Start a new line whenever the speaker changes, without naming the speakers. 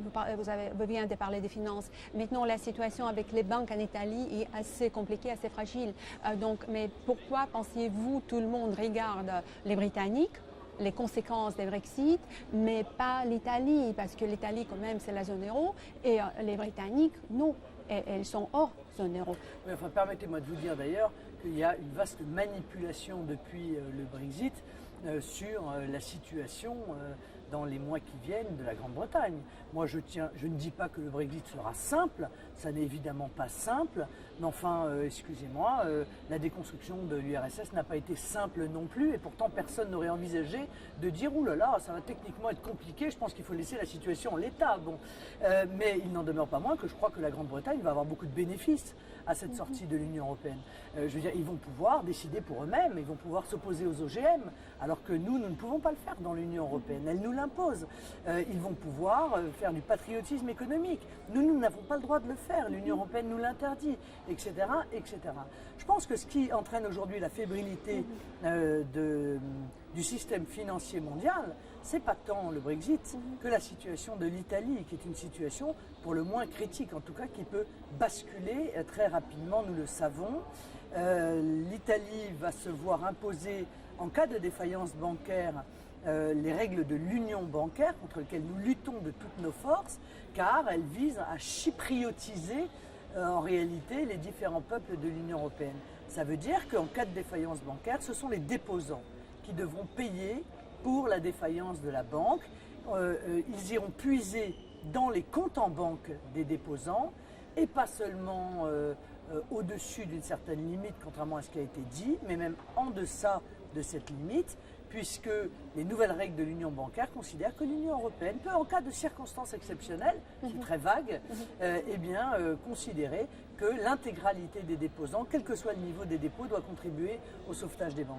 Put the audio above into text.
Vous venez de parler des finances. Maintenant, la situation avec les banques en Italie est assez compliquée, assez fragile. Mais pourquoi pensez-vous tout le monde regarde les Britanniques, les conséquences des Brexit, mais pas l'Italie, parce que l'Italie, quand même, c'est la zone euro, et les Britanniques, non, elles sont hors zone euro.
Oui, enfin, permettez-moi de vous dire d'ailleurs qu'il y a une vaste manipulation depuis le Brexit sur la situation dans les mois qui viennent de la Grande-Bretagne. Moi, je ne dis pas que le Brexit sera simple, ça n'est évidemment pas simple, mais enfin, excusez-moi, la déconstruction de l'URSS n'a pas été simple non plus, et pourtant personne n'aurait envisagé de dire « Ouh là là, ça va techniquement être compliqué, je pense qu'il faut laisser la situation en l'état ». Bon, mais il n'en demeure pas moins que je crois que la Grande-Bretagne va avoir beaucoup de bénéfices à cette sortie de l'Union européenne. Je veux dire, ils vont pouvoir décider pour eux-mêmes, ils vont pouvoir s'opposer aux OGM, alors que nous ne pouvons pas le faire dans l'Union européenne, elle nous l'impose. Ils vont pouvoir faire du patriotisme économique. Nous n'avons pas le droit de le faire, l'Union européenne nous l'interdit, etc., etc. Je pense que ce qui entraîne aujourd'hui la fébrilité du système financier mondial, c'est pas tant le Brexit que la situation de l'Italie, qui est une situation pour le moins critique, en tout cas qui peut basculer très rapidement, nous le savons. L'Italie va se voir imposer, en cas de défaillance bancaire, les règles de l'union bancaire contre lesquelles nous luttons de toutes nos forces, car elles visent à chypriotiser en réalité les différents peuples de l'Union européenne. Ça veut dire qu'en cas de défaillance bancaire, ce sont les déposants qui devront payer pour la défaillance de la banque. Ils iront puiser dans les comptes en banque des déposants et pas seulement au-dessus d'une certaine limite, contrairement à ce qui a été dit, mais même en deçà de cette limite, puisque les nouvelles règles de l'union bancaire considèrent que l'Union européenne peut, en cas de circonstances exceptionnelles, c'est très vague, considérer que l'intégralité des déposants, quel que soit le niveau des dépôts, doit contribuer au sauvetage des banques.